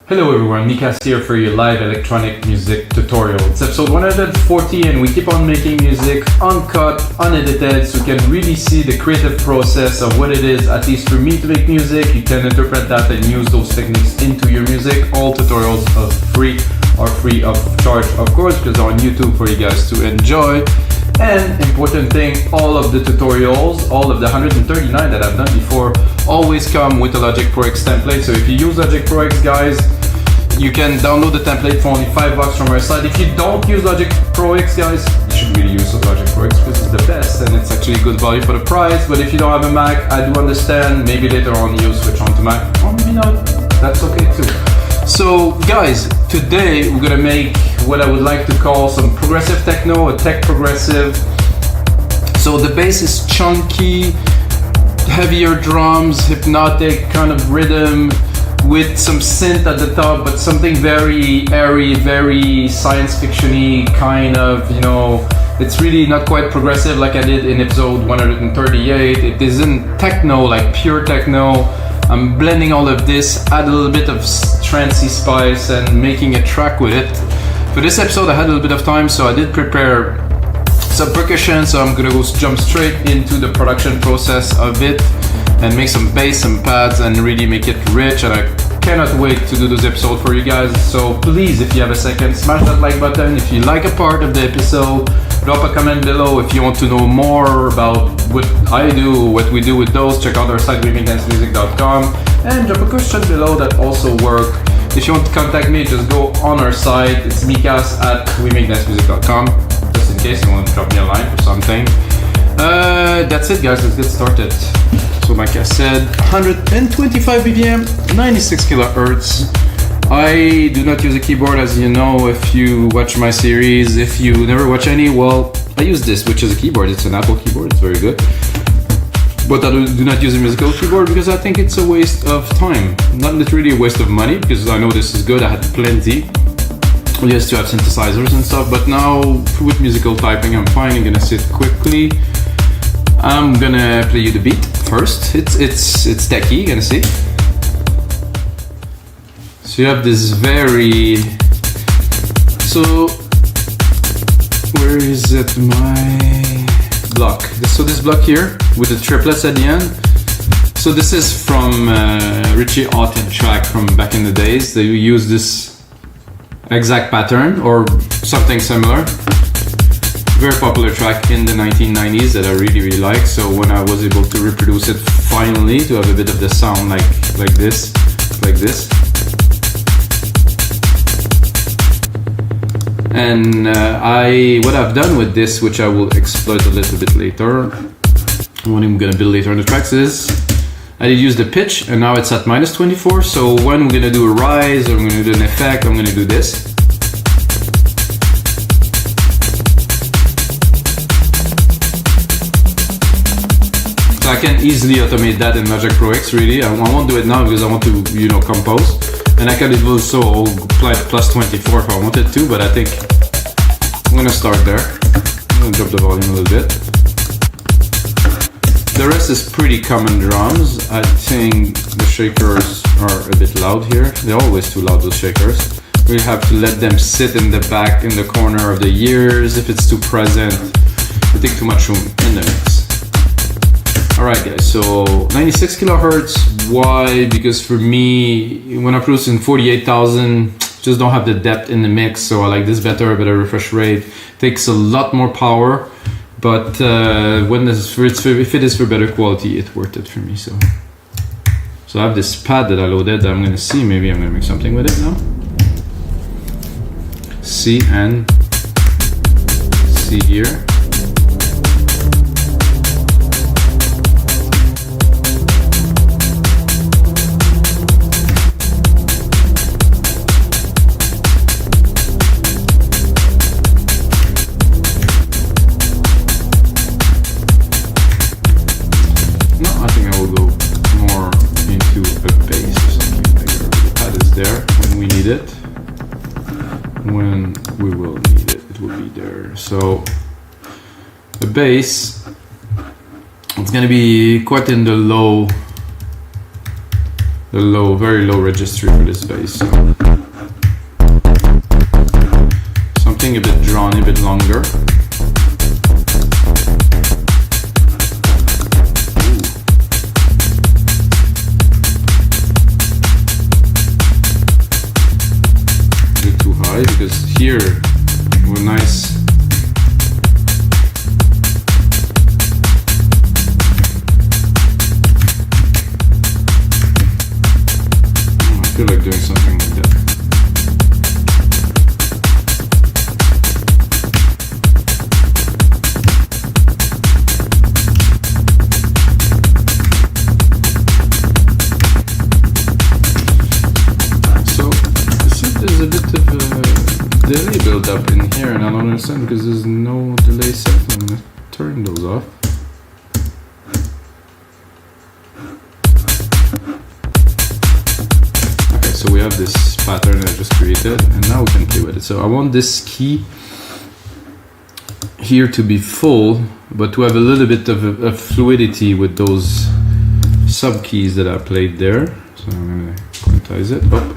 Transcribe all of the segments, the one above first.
Hello everyone, Mikas here for your live electronic music tutorial. It's episode 140 and we keep on making music uncut, unedited, so you can really see the creative process of what it is, at least for me, to make music. You can interpret that and use those techniques into your music. All tutorials are free of charge, of course, because they're on YouTube for you guys to enjoy. And important thing, all of the tutorials, all of the 139 that I've done before, always come with a Logic Pro X template. So if you use Logic Pro X, guys, you can download the template for only $5 from our site. If you don't use Logic Pro X, guys, you should really use Logic Pro X because it's the best and it's actually good value for the price. But if you don't have a Mac, I do understand. Maybe later on you'll switch on to Mac, or maybe not. That's okay too. So guys, today we're gonna make what I would like to call some progressive techno, a tech progressive. So the bass is chunky, heavier drums, hypnotic kind of rhythm with some synth at the top, but something very airy, very science fiction-y kind of, you know. It's really not quite progressive like I did in episode 138. It isn't techno, like pure techno. I'm blending all of this, add a little bit of trancey spice and making a track with it. For this episode I had a little bit of time, so I did prepare some percussion, so I'm gonna jump straight into the production process of it and make some bass, some pads, and really make it rich. And I cannot wait to do this episode for you guys. So please, if you have a second, smash that like button. If you like a part of the episode, drop a comment below. If you want to know more about what I do, what we do with those, check out our site, wemakdancemusic.com, and drop a question below that also work. If you want to contact me, just go on our site. It's Mikas at wemakdancemusic.com, just in case you want to drop me a line for something. That's it, guys. Let's get started. So like I said, 125 BPM, 96 kilohertz. I do not use a keyboard, as you know, if you watch my series. If you never watch any, well, I use this, which is a keyboard. It's an Apple keyboard, it's very good. But I do not use a musical keyboard because I think it's a waste of time. Not literally a waste of money, because I know this is good. I had plenty. I used to have synthesizers and stuff, but now with musical typing, I'm fine. I'm gonna sit quickly. I'm gonna play you the beat first. It's techy, you're gonna see. So you have this very, so where is it, my block? So this block here with the triplets at the end. So this is from Richie Hawtin track from back in the days. They use this exact pattern or something similar. Very popular track in the 1990s that I really like. So when I was able to reproduce it finally, to have a bit of the sound like this. And what I've done with this, which I will exploit a little bit later, what I'm gonna build later in the tracks, is I did use the pitch, and now it's at -24. So when we're gonna do a rise or I'm gonna do an effect, I'm gonna do this. So I can easily automate that in Logic Pro X, really. I won't do it now because I want to, you know, compose. And I can also apply +24 if I wanted to, but I think I'm gonna start there. I'm gonna drop the volume a little bit. The rest is pretty common drums. I think the shakers are a bit loud here. They're always too loud, those shakers. We have to let them sit in the back, in the corner of the ears. If it's too present, they take too much room in the mix. Alright guys, so 96 kilohertz, why? Because for me, when I produce in 48,000, just don't have the depth in the mix, so I like this better, a better refresh rate. Takes a lot more power, but if it is for better quality, it's worth it for me. So I have this pad that I loaded that I'm gonna see, maybe I'm gonna make something with it now. C and C here. When we will need it, it will be there. So the bass, it's gonna be quite in the low the low, very low registry for this bass. So something a bit drawn, a bit longer. Because here we're nice. I feel like doing something like that. So there's a bit of delay build up in here, and I don't understand because there's no delay set. I'm gonna turn those off. Okay, so we have this pattern I just created, and now we can play with it. So I want this key here to be full, but to have a little bit of a fluidity with those sub keys that I played there. So I'm gonna quantize it up.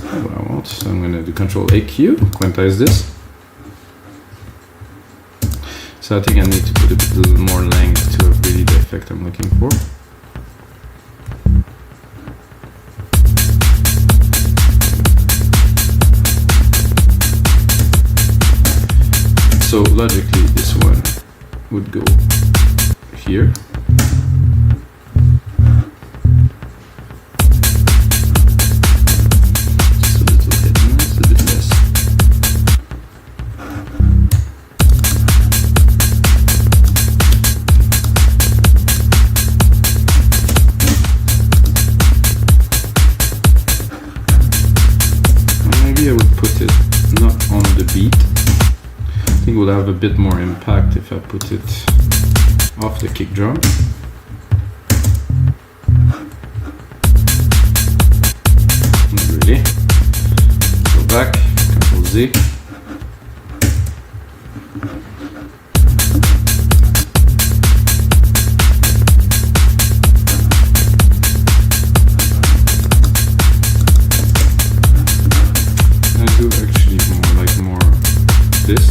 What I want, so I'm going to do Control AQ, quantize this. So I think I need to put a little more length to have really the effect I'm looking for. So logically this one would go here. Will have a bit more impact if I put it off the kick drum. Not really. Go back, Control Z. I do actually more this.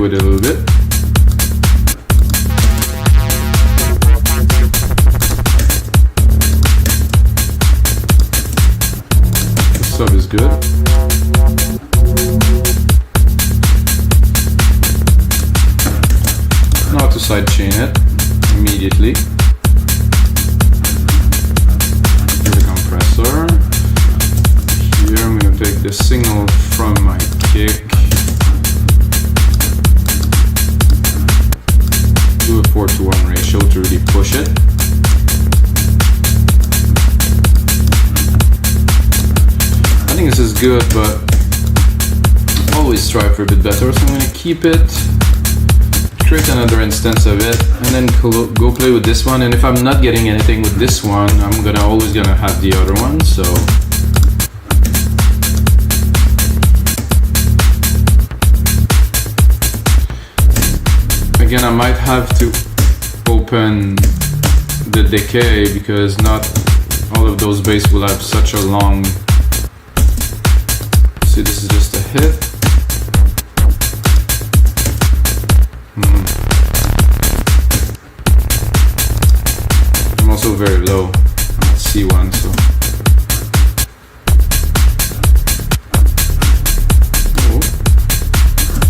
With it a little bit. The sub is good. Now to sidechain it immediately. With the compressor. Here I'm going to take the signal from my kick. Do a 4:1 ratio to really push it. I think this is good, but always strive for a bit better. So I'm going to keep it, create another instance of it, and then go play with this one. And if I'm not getting anything with this one, I'm always gonna have the other one. So again, I might have to open the decay because not all of those bass will have such a long. See, this is just a hit. I'm also very low. I'm at C1, so. Oh.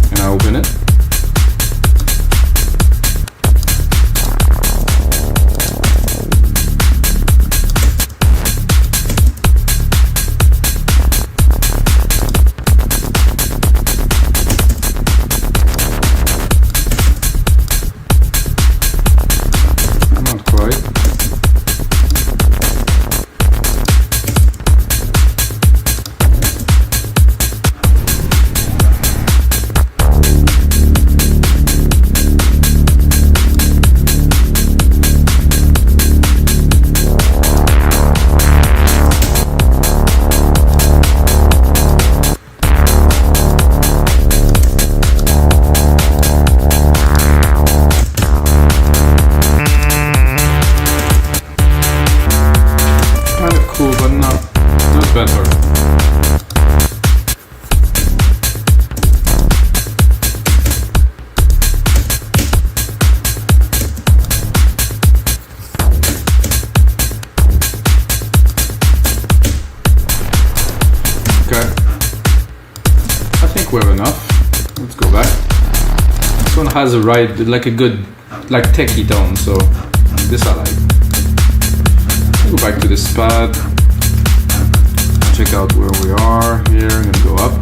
Can I open it? cool, but not better. Okay, I think we have enough. Let's go back. This one has a like a good, like techie tone, so this I like. Go back to this pad. Check out where we are here. I'm gonna go up.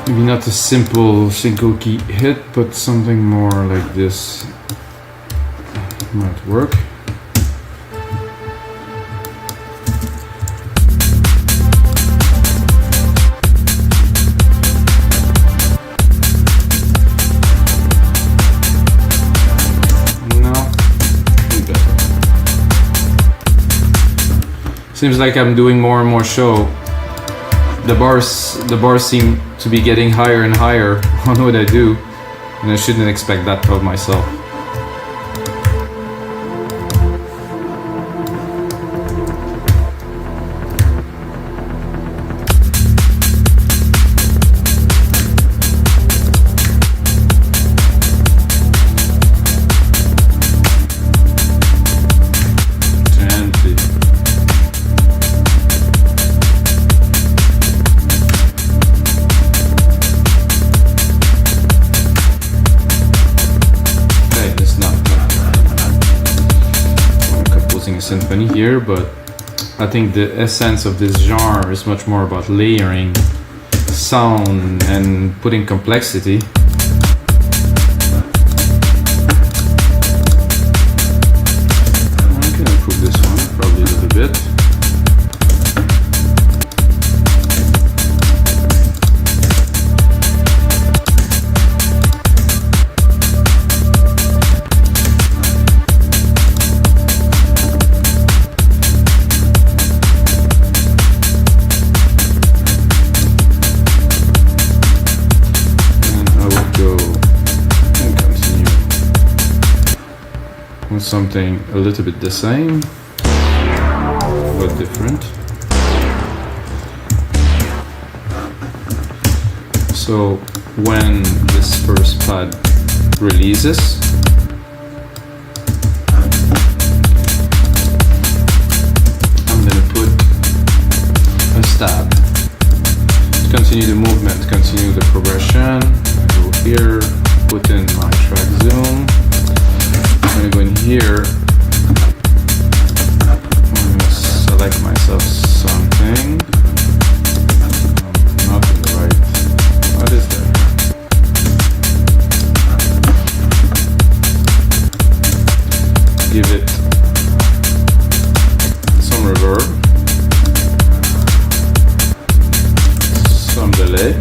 Not a simple single key hit, but something more like this might work. No, better. Seems like I'm doing more and more show. The bars seem to be getting higher and higher on what I do, and I shouldn't expect that of myself. Symphony here, but I think the essence of this genre is much more about layering sound and putting complexity. I can improve this one probably a little bit. Something a little bit the same, but different. So when this first pad releases, I'm gonna put a stab to continue the movement, continue the progression. I go here, put in my track zoom. I'm gonna go in here. I'm gonna select myself something. Not in the right. What is that? Give it some reverb. delay.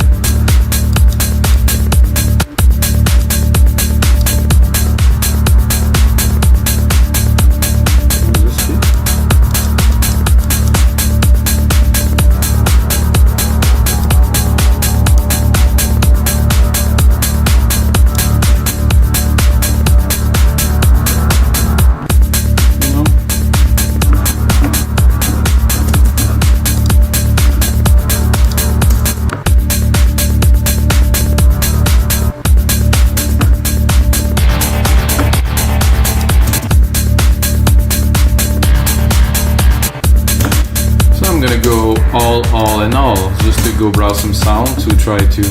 I'm gonna go all in all, just to go browse some sound to try to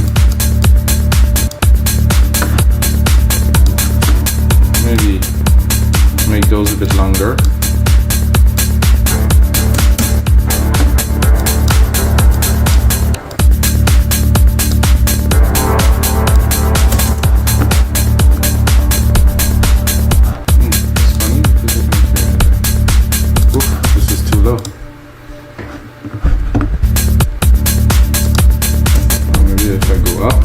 maybe make those a bit longer. It's funny because it makes me oof, this is too low. If I go up,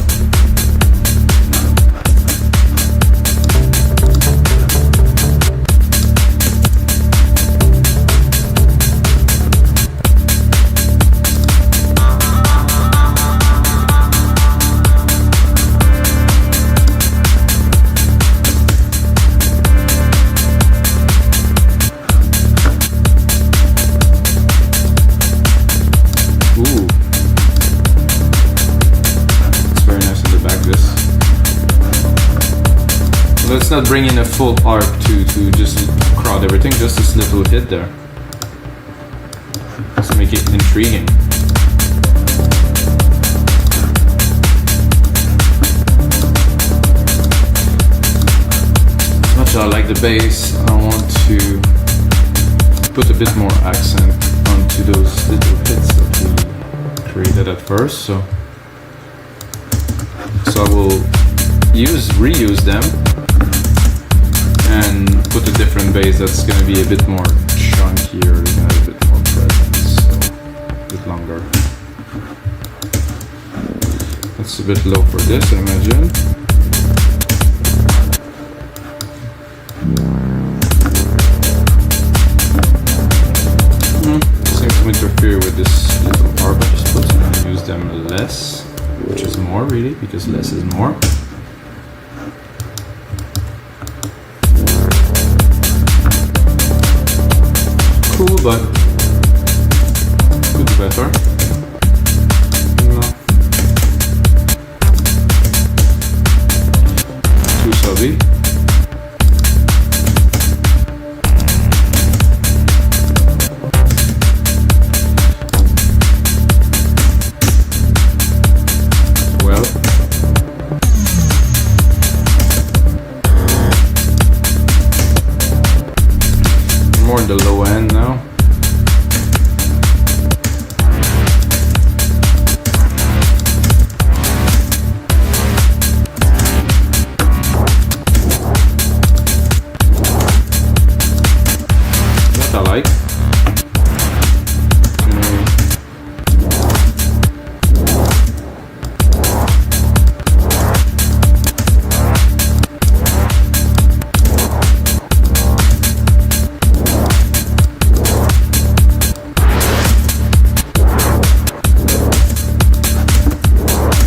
ooh. Let's not bring in a full arc to just crowd everything, just this little hit there. Let's make it intriguing. As much as I like the bass, I want to put a bit more accent onto those little hits that we created at first. So I will reuse them and put a different bass that's going to be a bit more chunkier, a bit more presence, so a bit longer. That's a bit low for this, I imagine. Seems to interfere with this little arc I just put, so I'm going to use them less, which is more really, because less is more. Cool, but could be better. No. Too subby. Well. More in the low end now. That I like.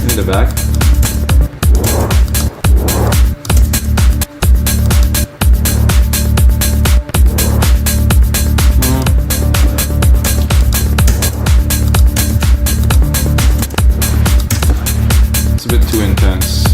In the back. It's a bit too intense.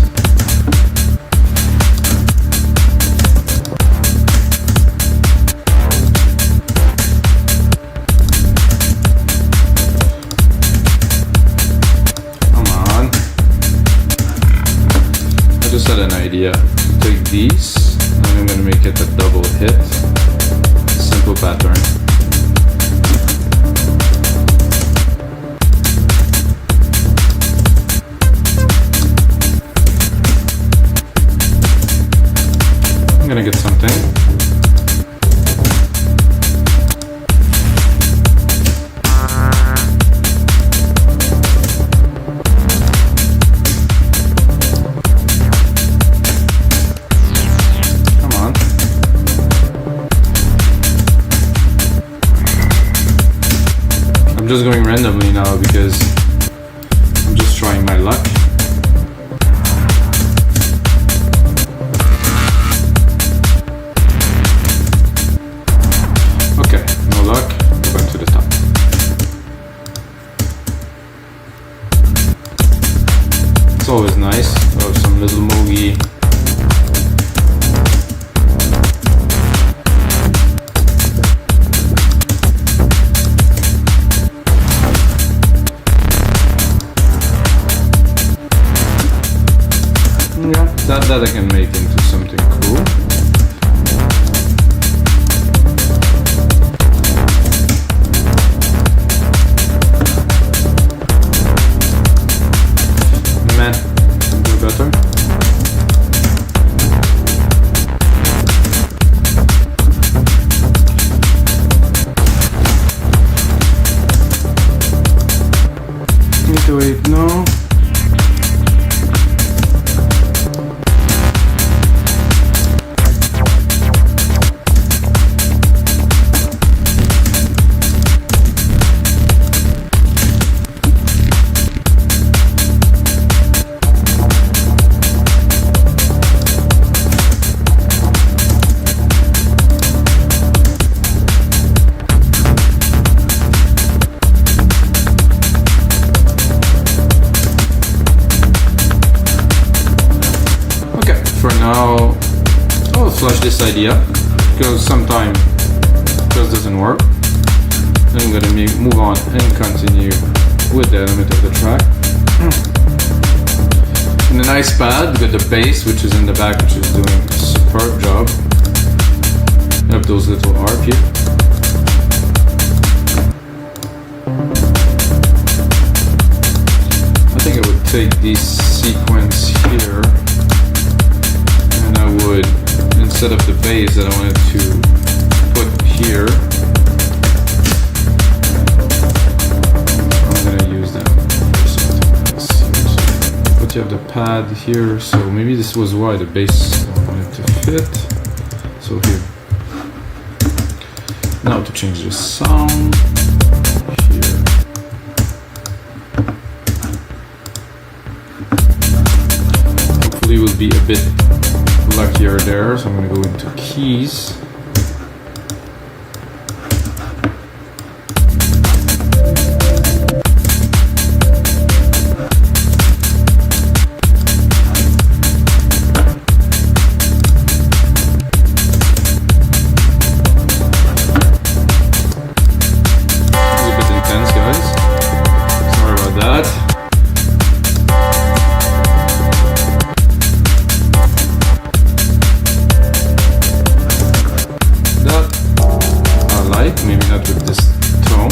Just had an idea to take these and I'm going to make it a double hit, simple pattern. I'm going to get something. I'm just going randomly now because I'm just trying my luck. Okay, no luck, go back to the top. It's always nice to have some little moogie. That I can make into something cool. Man, do better. Need to wait, no. Now I'll flush this idea because sometimes it just doesn't work. Then I'm gonna move on and continue with the element of the track. And a nice pad with the bass, which is in the back, which is doing a superb job. I have those little arp here. I think I would take this sequence here. I would, instead of the bass that I wanted to put here, I'm gonna use them for something else. But you have the pad here, so maybe this was why the bass wanted to fit. So here. Now to change the sound, here. Hopefully we'll be a bit luckier there, so I'm going to go into keys. It's a bit intense, guys. Sorry about that. Maybe not with this tone.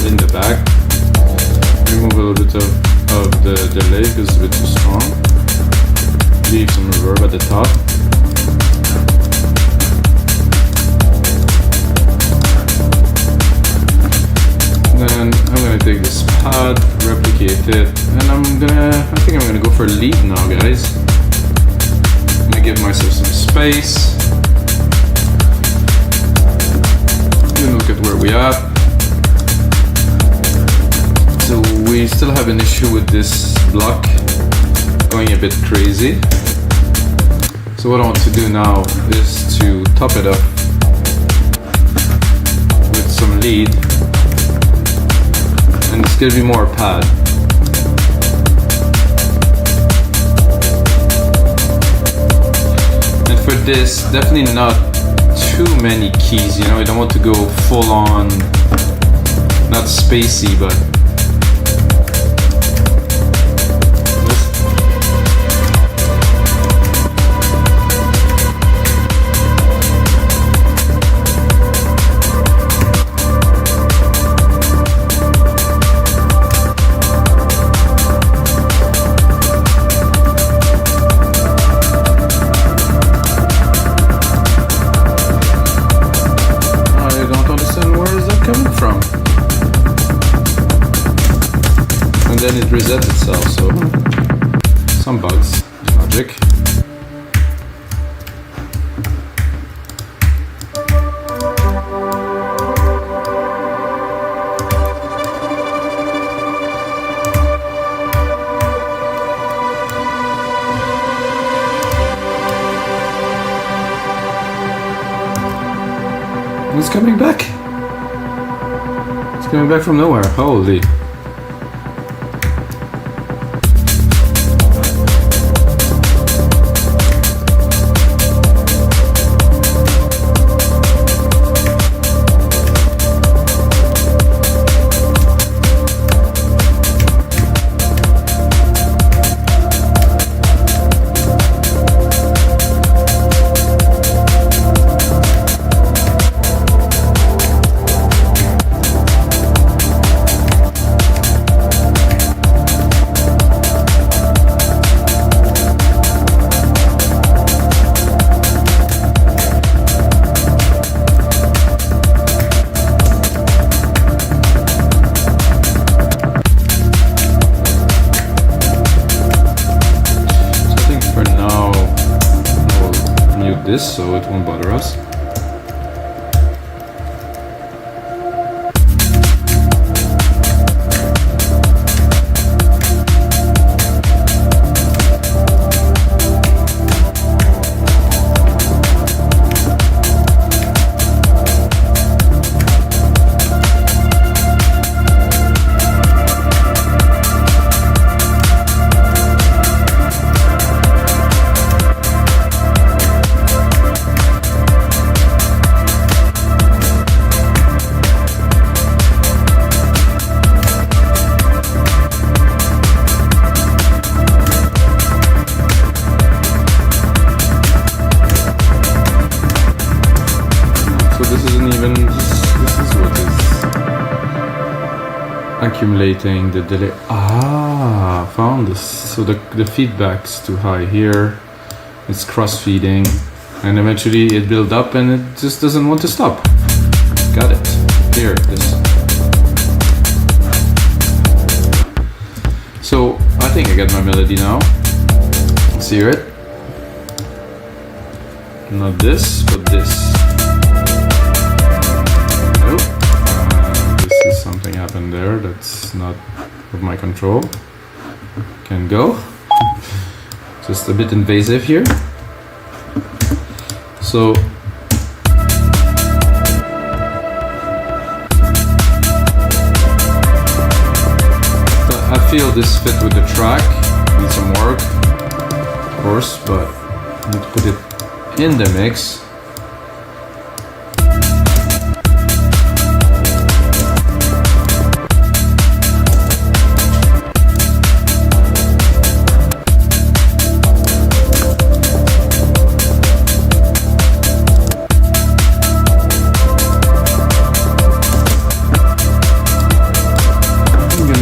In the back, remove a little bit of the delay because it's a bit too strong. Leave some reverb at the top. Then I'm gonna take this pad, replicate it, and I think I'm gonna go for a lead now, guys. I'm gonna give myself some space. And look at where we are. So we still have an issue with this block going a bit crazy. So what I want to do now is to top it up with some lead, and it's gonna be more pad. And for this, definitely not too many keys, you know, I don't want to go full on, not spacey, but then it resets itself, so some bugs in Logic. It's coming back. It's coming back from nowhere. Holy. This so it won't bother us. Accumulating the delay. Found this. So the feedback's too high here. It's cross-feeding, and eventually it builds up, and it just doesn't want to stop. Got it. Here, this. So I think I got my melody now. Let's hear it. Not this, but this. Something happened there that's not of my control. Can go. Just a bit invasive here. So I feel this fit with the track. Needs some work, of course, but I need to put it in the mix.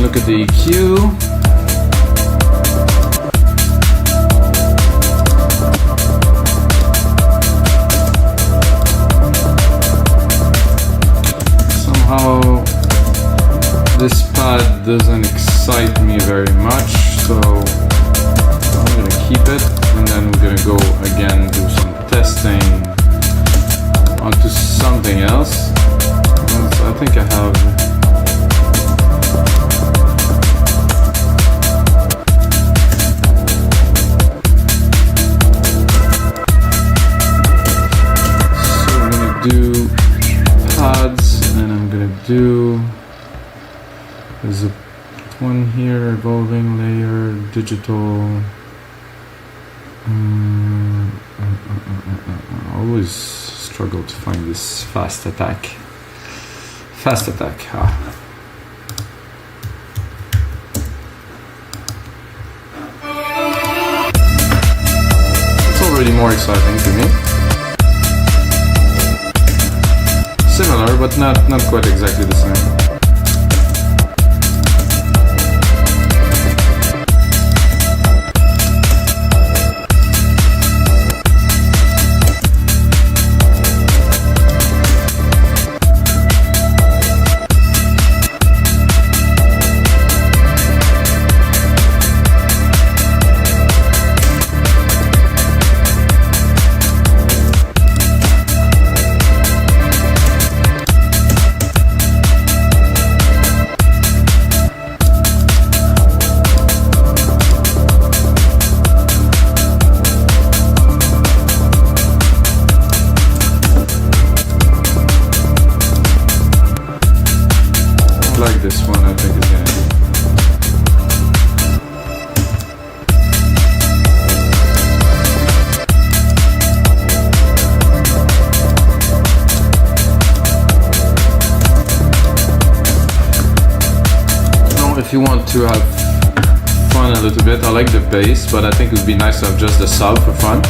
Look at the EQ. Somehow this pad doesn't excite me very much, so I'm gonna keep it, and then we're gonna go again do some testing onto something else. I think I have do pads, and I'm gonna do, there's a one here, evolving layer, digital. I always struggle to find this fast attack. Fast attack. It's already more exciting to me. Similar, but not quite exactly the same. if you want to have fun a little bit, I like the bass, but I think it would be nice to have just the sub for fun.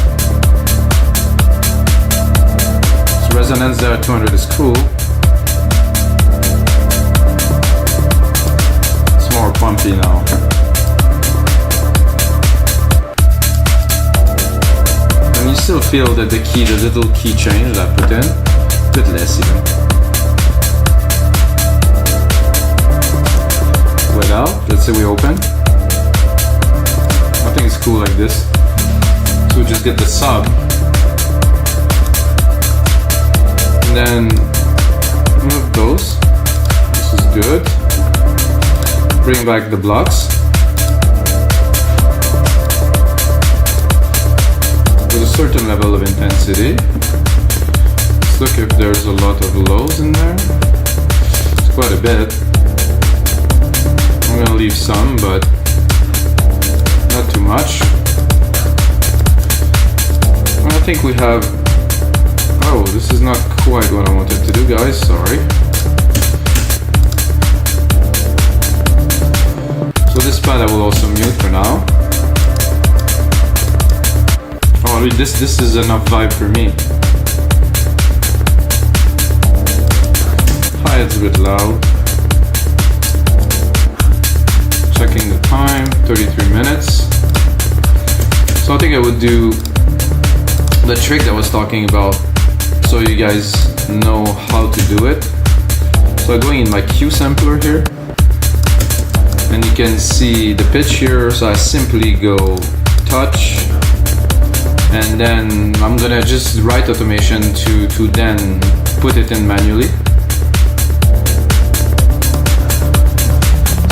So resonance there at 200 is cool. It's more pumpy now. And you still feel that the little key change that I put in, a bit less even. Without, let's say we open. I think it's cool like this. So we just get the sub. And then move those. This is good. Bring back the blocks. With a certain level of intensity. Let's look if there's a lot of lows in there. It's quite a bit. I'm gonna leave some, but not too much. I think we have... Oh, this is not quite what I wanted to do, guys, sorry. So this pad I will also mute for now. Oh, this is enough vibe for me. Hi, it's a bit loud. Checking the time, 33 minutes. So I think I would do the trick that I was talking about so you guys know how to do it. So I'm going in my Q sampler here and you can see the pitch here. So I simply go touch and then I'm gonna just write automation to then put it in manually.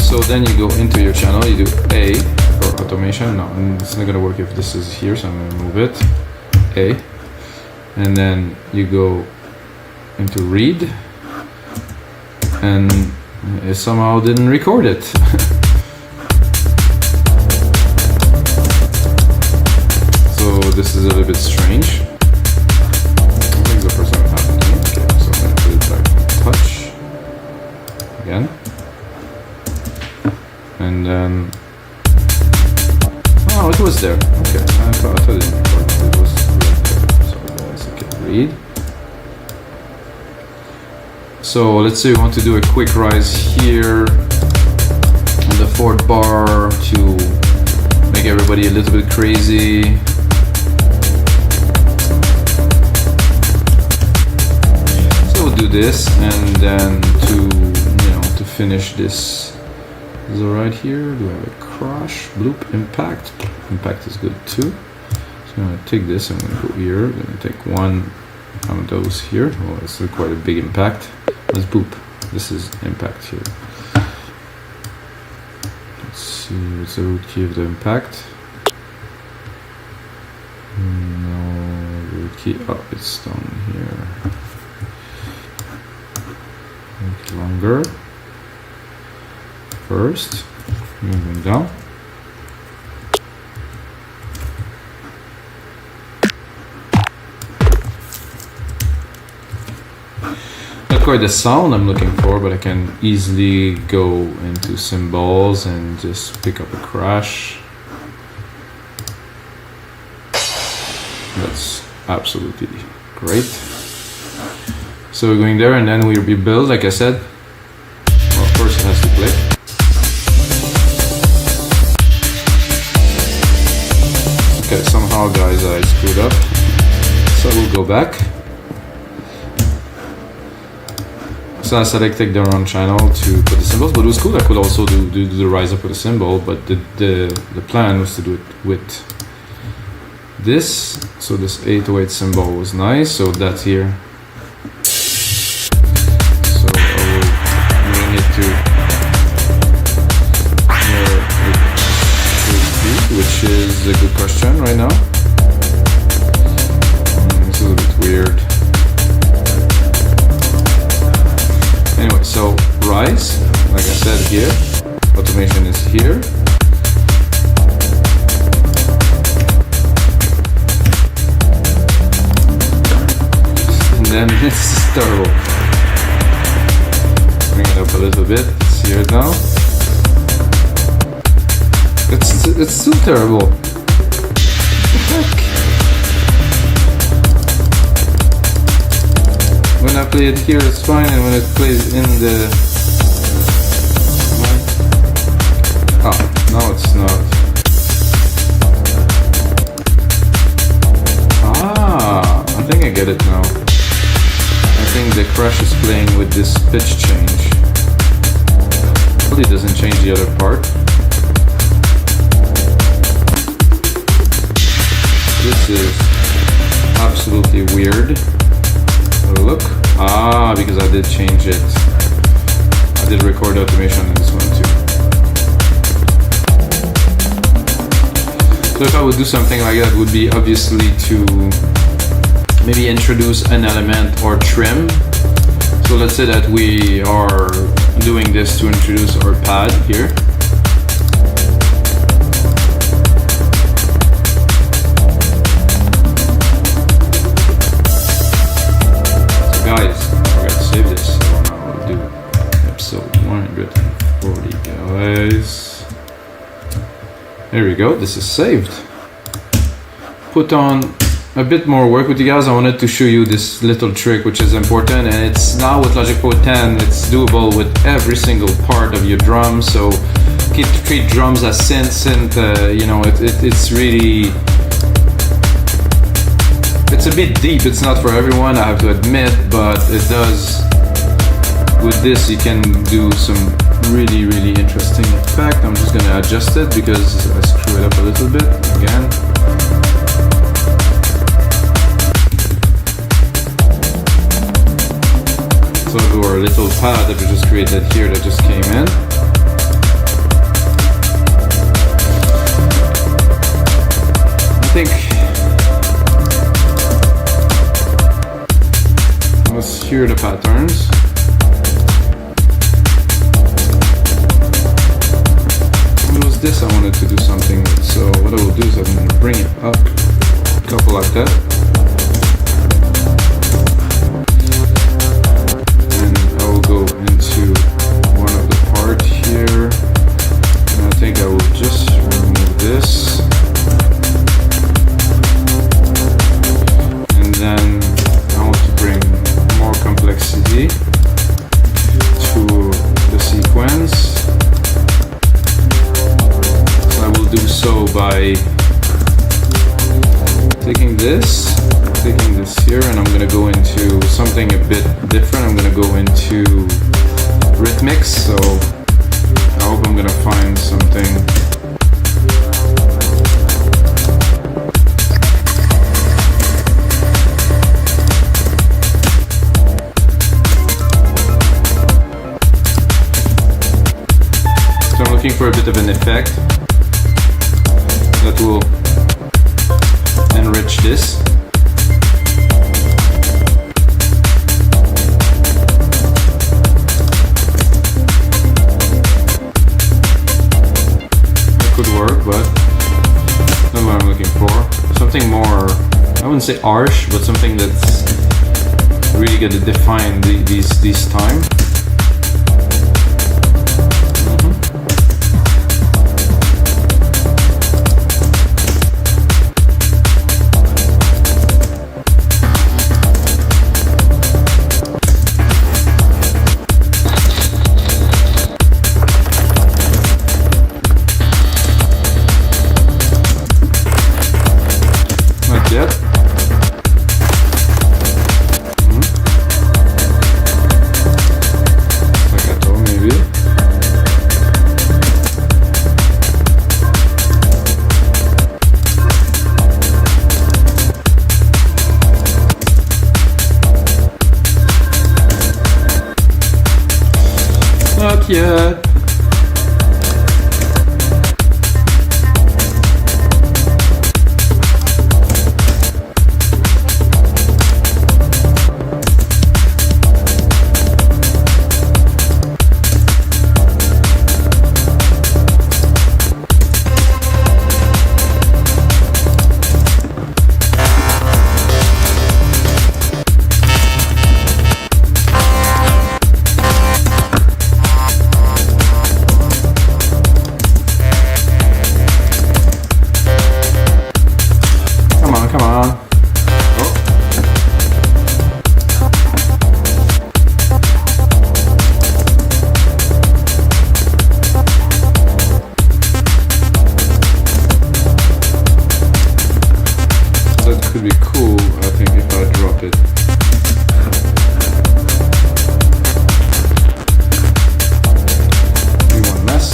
So then you go into your channel, you do A for automation. No, it's not gonna work if this is here, so I'm gonna move it. A. And then you go into read. And it somehow didn't record it. So this is a little bit strange. I think the first time it happened to me. Okay, so I'm gonna put it back on touch. Again. And then, oh, it was there. Okay, I thought it didn't record. It was right there. Sorry guys, okay, read. So let's say we want to do a quick rise here on the fourth bar to make everybody a little bit crazy. So we'll do this, and then to finish this. Is it right here? Do I have a crash? Bloop, impact. Impact is good too. So I'm gonna take this, I'm gonna go here, I'm gonna take one of those here. Oh, it's quite a big impact. Let's boop. This is impact here. Let's see, what's the root key of the impact? No root key. Oh, it's down here. Make it longer. First, moving down. Not quite the sound I'm looking for, but I can easily go into cymbals and just pick up a crash. That's absolutely great. So we're going there, and then we rebuild, like I said. Well, of course it has to play. Okay, somehow guys I screwed up, so we'll go back. So I selected the wrong channel to put the cymbals, but it was cool. I could also do the rise up with a cymbal, but the plan was to do it with this. So this 808 cymbal was nice, so that's here. So I will bring it to which is a good question right now. It's a little bit weird. Anyway, so rise, like I said here, automation is here. And then it's terrible. Bring it up a little bit, see it now. It's still terrible. What the heck? When I play it here, it's fine, and when it plays in the mic, oh, no, it's not. Ah, I think I get it now. I think the crash is playing with this pitch change. Probably doesn't change the other part. This is absolutely weird. Have a look. Ah, because I did change it. I did record automation in this one too. So if I would do something like that, would be obviously to maybe introduce an element or trim. So let's say that we are doing this to introduce our pad here. So guys, I forgot to save this, so now we'll do episode 140, guys. There we go, this is saved. Put on a bit more work with you guys. I wanted to show you this little trick, which is important, and it's now with Logic Pro 10, it's doable with every single part of your drum. So treat drums as synth, you know, it's really, it's a bit deep. It's not for everyone, I have to admit, but it does. With this, you can do some really, really interesting effect. I'm just gonna adjust it because I screw it up a little bit again. So I'll do our little pad that we just created here that just came in. I think let's hear the patterns. It was this I wanted to do something with, so what I will do is I'm going to bring it up a couple like that. Go into one of the part here, and I think I will just remove this, and then I want to bring more complexity to the sequence. So I will do so by taking this here, and I'm going to go into something a bit different. I'm going to go into rhythmics, so I hope I'm going to find something so I'm looking for a bit of an effect that will enrich this. But not what I'm looking for. Something more, I wouldn't say harsh, but something that's really going to define these time. Not yet. Come on. Oh. That could be cool, I think, if I drop it. Maybe one less.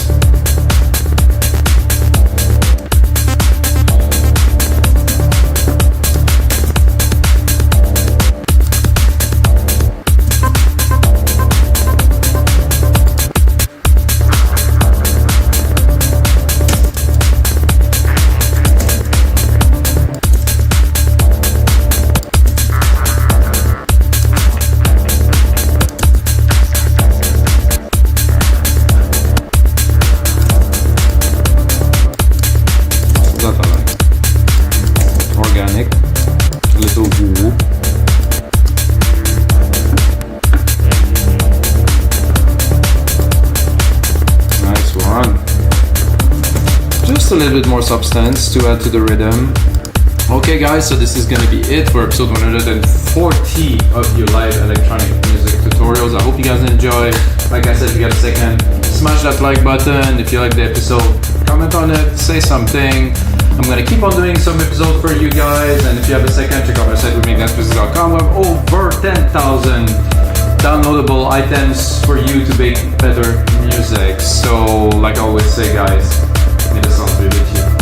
Organic, a little woo. Nice one. Just a little bit more substance to add to the rhythm. Okay guys, so this is gonna be it for episode 140 of your live electronic music tutorials. I hope you guys enjoy. Like I said, if you got a second, smash that like button. If you like the episode, comment on it, say something. I'm gonna keep on doing some episodes for you guys, and if you have a second, check out our site wemakedancemusic.com. We have over 10,000 downloadable items for you to make better music. So, like I always say guys, may the sound be with you.